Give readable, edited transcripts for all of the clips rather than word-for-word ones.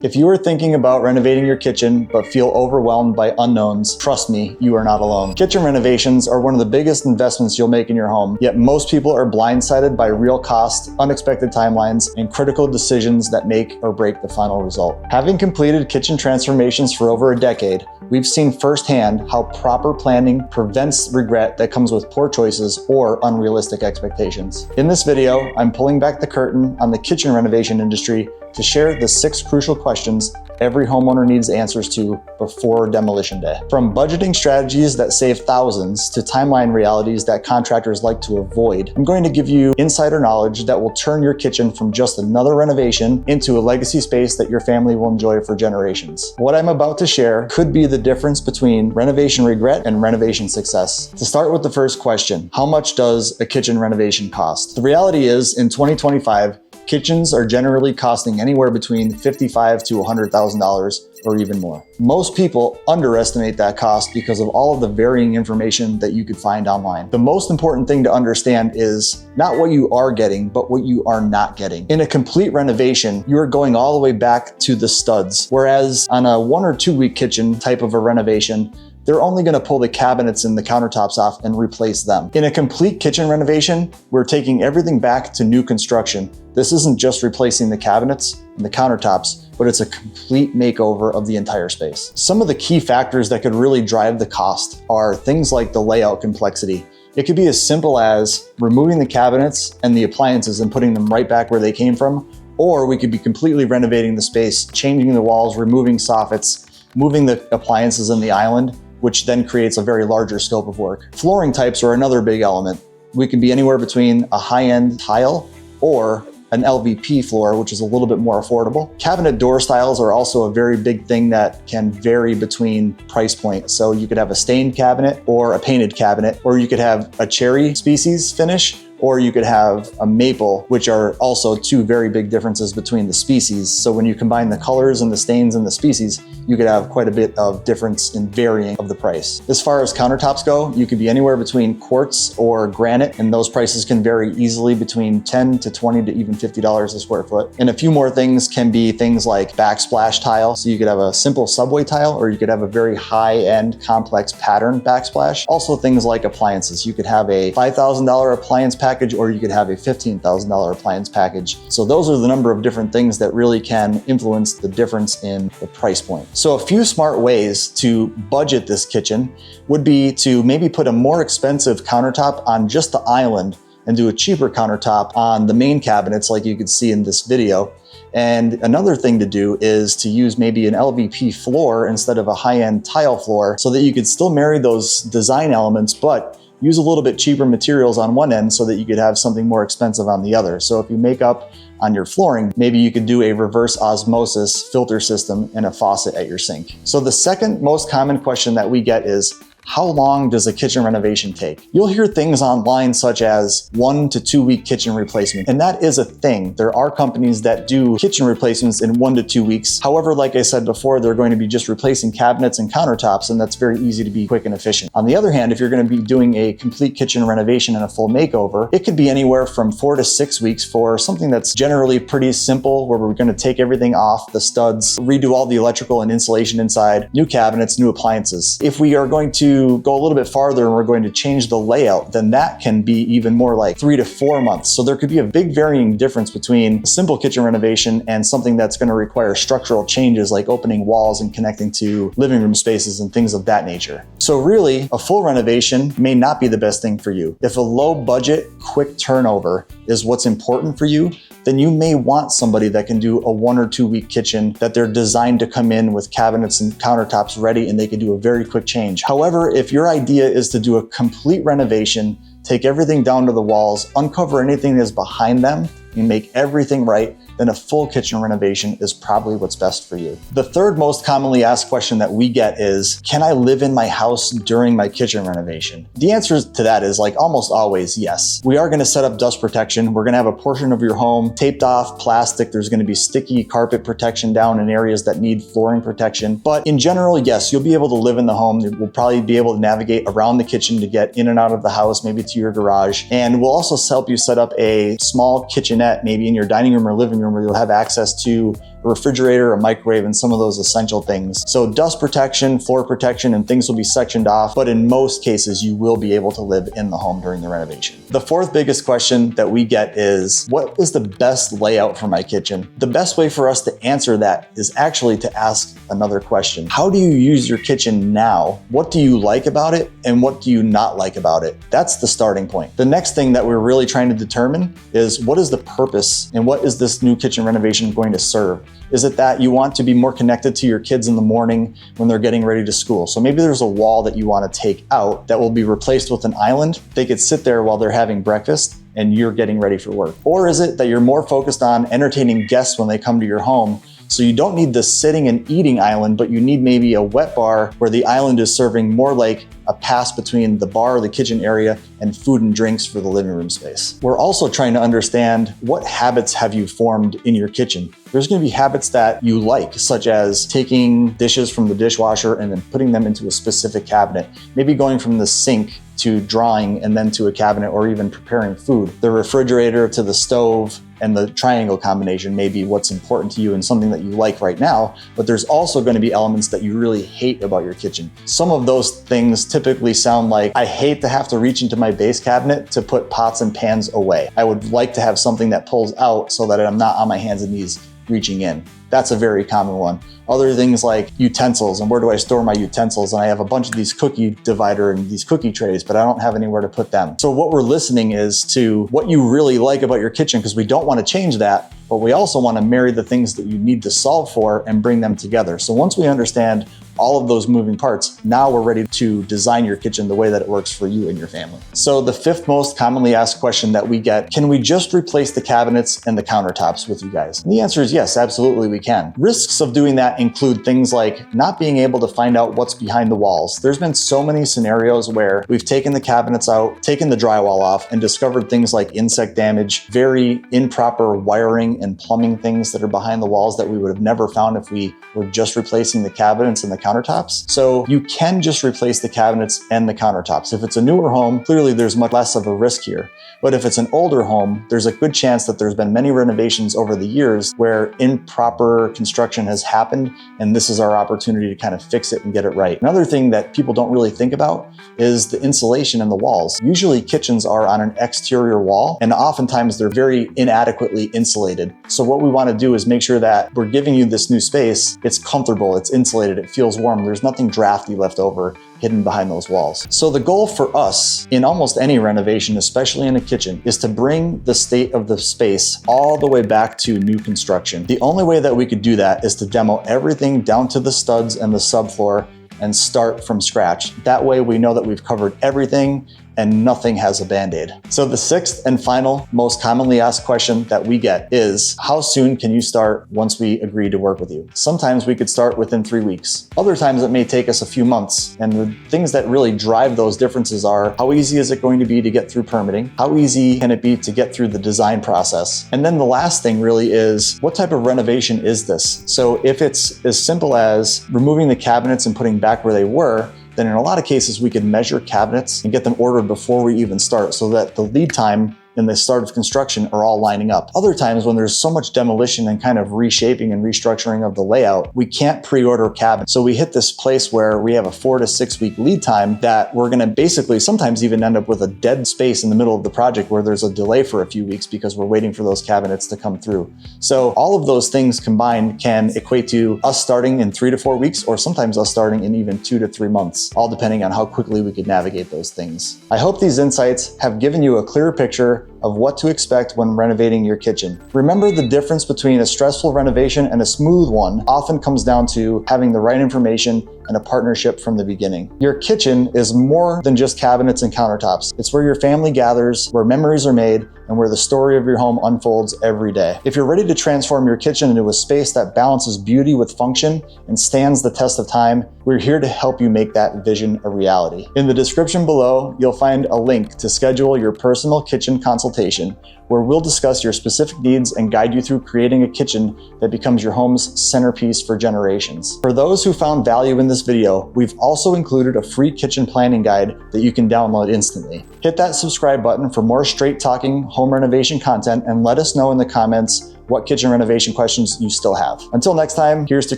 If you are thinking about renovating your kitchen but feel overwhelmed by unknowns, trust me, you are not alone. Kitchen renovations are one of the biggest investments you'll make in your home, yet most people are blindsided by real costs, unexpected timelines, and critical decisions that make or break the final result. Having completed kitchen transformations for over a decade, we've seen firsthand how proper planning prevents regret that comes with poor choices or unrealistic expectations. In this video, I'm pulling back the curtain on the kitchen renovation industry to share the 6 crucial questions every homeowner needs answers to before demolition day. From budgeting strategies that save thousands to timeline realities that contractors like to avoid, I'm going to give you insider knowledge that will turn your kitchen from just another renovation into a legacy space that your family will enjoy for generations. What I'm about to share could be the difference between renovation regret and renovation success. To start with the first question, how much does a kitchen renovation cost? The reality is, in 2025, kitchens are generally costing anywhere between $55,000 to $100,000 or even more. Most people underestimate that cost because of all of the varying information that you could find online. The most important thing to understand is not what you are getting, but what you are not getting. In a complete renovation, you are going all the way back to the studs, whereas on a 1 or 2 week kitchen type of a renovation, they're only going to pull the cabinets and the countertops off and replace them. In a complete kitchen renovation, we're taking everything back to new construction. This isn't just replacing the cabinets and the countertops, but it's a complete makeover of the entire space. Some of the key factors that could really drive the cost are things like the layout complexity. It could be as simple as removing the cabinets and the appliances and putting them right back where they came from, or we could be completely renovating the space, changing the walls, removing soffits, moving the appliances in the island, which then creates a very larger scope of work. Flooring types are another big element. We can be anywhere between a high-end tile or an LVP floor, which is a little bit more affordable. Cabinet door styles are also a very big thing that can vary between price points. So you could have a stained cabinet or a painted cabinet, or you could have a cherry species finish, or you could have a maple, which are also 2 very big differences between the species. So when you combine the colors and the stains and the species, you could have quite a bit of difference in varying of the price. As far as countertops go, you could be anywhere between quartz or granite, and those prices can vary easily between $10 to $20 to even $50 a square foot. And a few more things can be things like backsplash tile. So you could have a simple subway tile, or you could have a very high-end complex pattern backsplash. Also things like appliances. You could have a $5,000 appliance package, or you could have a $15,000 appliance package. So those are the number of different things that really can influence the difference in the price point. So a few smart ways to budget this kitchen would be to maybe put a more expensive countertop on just the island and do a cheaper countertop on the main cabinets like you could see in this video. And another thing to do is to use maybe an LVP floor instead of a high-end tile floor, so that you could still marry those design elements, but use a little bit cheaper materials on one end so that you could have something more expensive on the other. So if you make up on your flooring, maybe you could do a reverse osmosis filter system and a faucet at your sink. So the second most common question that we get is, how long does a kitchen renovation take? You'll hear things online such as 1 to 2 week kitchen replacement, and that is a thing. There are companies that do kitchen replacements in 1 to 2 weeks. However, like I said before, they're going to be just replacing cabinets and countertops, and that's very easy to be quick and efficient. On the other hand, if you're going to be doing a complete kitchen renovation and a full makeover, it could be anywhere from 4 to 6 weeks for something that's generally pretty simple, where we're going to take everything off the studs, redo all the electrical and insulation inside, new cabinets, new appliances. If we are going to go a little bit farther and we're going to change the layout, then that can be even more like 3 to 4 months. So there could be a big varying difference between a simple kitchen renovation and something that's going to require structural changes like opening walls and connecting to living room spaces and things of that nature. So really, a full renovation may not be the best thing for you. If a low budget, quick turnover is what's important for you, then you may want somebody that can do a 1 or 2 week kitchen that they're designed to come in with cabinets and countertops ready and they can do a very quick change. However, if your idea is to do a complete renovation, take everything down to the walls, uncover anything that's behind them, and make everything right, then a full kitchen renovation is probably what's best for you. The third most commonly asked question that we get is, can I live in my house during my kitchen renovation? The answer to that is like almost always yes. We are gonna set up dust protection. We're gonna have a portion of your home taped off plastic. There's gonna be sticky carpet protection down in areas that need flooring protection. But in general, yes, you'll be able to live in the home. We'll probably be able to navigate around the kitchen to get in and out of the house, maybe to your garage. And we'll also help you set up a small kitchenette, maybe in your dining room or living room, where you'll have access to a refrigerator, a microwave, and some of those essential things. So dust protection, floor protection, and things will be sectioned off, but in most cases, you will be able to live in the home during the renovation. The fourth biggest question that we get is, what is the best layout for my kitchen? The best way for us to answer that is actually to ask another question. How do you use your kitchen now? What do you like about it, and what do you not like about it? That's the starting point. The next thing that we're really trying to determine is, what is the purpose and what is this new kitchen renovation going to serve? Is it that you want to be more connected to your kids in the morning when they're getting ready to school? So maybe there's a wall that you want to take out that will be replaced with an island. They could sit there while they're having breakfast and you're getting ready for work. Or is it that you're more focused on entertaining guests when they come to your home? So you don't need the sitting and eating island, but you need maybe a wet bar where the island is serving more like a pass between the bar or the kitchen area and food and drinks for the living room space. We're also trying to understand, what habits have you formed in your kitchen? There's going to be habits that you like, such as taking dishes from the dishwasher and then putting them into a specific cabinet. Maybe going from the sink to drawing and then to a cabinet, or even preparing food. The refrigerator to the stove and the triangle combination may be what's important to you and something that you like right now, but there's also going to be elements that you really hate about your kitchen. Some of those things typically sound like, I hate to have to reach into my base cabinet to put pots and pans away. I would like to have something that pulls out so that I'm not on my hands and knees reaching in. That's a very common one. Other things like utensils, and where do I store my utensils? And I have a bunch of these cookie divider and these cookie trays, but I don't have anywhere to put them. So what we're listening is to what you really like about your kitchen, because we don't want to change that, but we also want to marry the things that you need to solve for and bring them together. So once we understand all of those moving parts, now we're ready to design your kitchen the way that it works for you and your family. So the fifth most commonly asked question that we get, can we just replace the cabinets and the countertops with you guys? And the answer is yes, absolutely we can. Risks of doing that include things like not being able to find out what's behind the walls. There's been so many scenarios where we've taken the cabinets out, taken the drywall off, and discovered things like insect damage, very improper wiring and plumbing things that are behind the walls that we would have never found if we were just replacing the cabinets and the countertops. So you can just replace the cabinets and the countertops. If it's a newer home, clearly there's much less of a risk here. But if it's an older home, there's a good chance that there's been many renovations over the years where improper construction has happened, and this is our opportunity to kind of fix it and get it right. Another thing that people don't really think about is the insulation in the walls. Usually kitchens are on an exterior wall, and oftentimes they're very inadequately insulated. So what we want to do is make sure that we're giving you this new space. It's comfortable, it's insulated, it feels warm, there's nothing drafty left over hidden behind those walls. So the goal for us in almost any renovation, especially in a kitchen, is to bring the state of the space all the way back to new construction. The only way that we could do that is to demo everything down to the studs and the subfloor and start from scratch. That way we know that we've covered everything and nothing has a Band-Aid. So the sixth and final most commonly asked question that we get is, how soon can you start once we agree to work with you? Sometimes we could start within 3 weeks. Other times it may take us a few months. And the things that really drive those differences are, how easy is it going to be to get through permitting? How easy can it be to get through the design process? And then the last thing really is, what type of renovation is this? So if it's as simple as removing the cabinets and putting back where they were, then in a lot of cases we could measure cabinets and get them ordered before we even start, so that the lead time and the start of construction are all lining up. Other times when there's so much demolition and kind of reshaping and restructuring of the layout, we can't pre-order cabinets. So we hit this place where we have a 4 to 6 week lead time that we're gonna basically sometimes even end up with a dead space in the middle of the project where there's a delay for a few weeks because we're waiting for those cabinets to come through. So all of those things combined can equate to us starting in 3 to 4 weeks, or sometimes us starting in even 2 to 3 months, all depending on how quickly we could navigate those things. I hope these insights have given you a clearer picture of what to expect when renovating your kitchen. Remember, the difference between a stressful renovation and a smooth one often comes down to having the right information and a partnership from the beginning. Your kitchen is more than just cabinets and countertops. It's where your family gathers, where memories are made, and where the story of your home unfolds every day. If you're ready to transform your kitchen into a space that balances beauty with function and stands the test of time, we're here to help you make that vision a reality. In the description below, you'll find a link to schedule your personal kitchen consultation, where we'll discuss your specific needs and guide you through creating a kitchen that becomes your home's centerpiece for generations. For those who found value in this video, we've also included a free kitchen planning guide that you can download instantly. Hit that subscribe button for more straight talking home renovation content, and let us know in the comments what kitchen renovation questions you still have. Until next time, here's to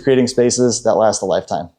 creating spaces that last a lifetime.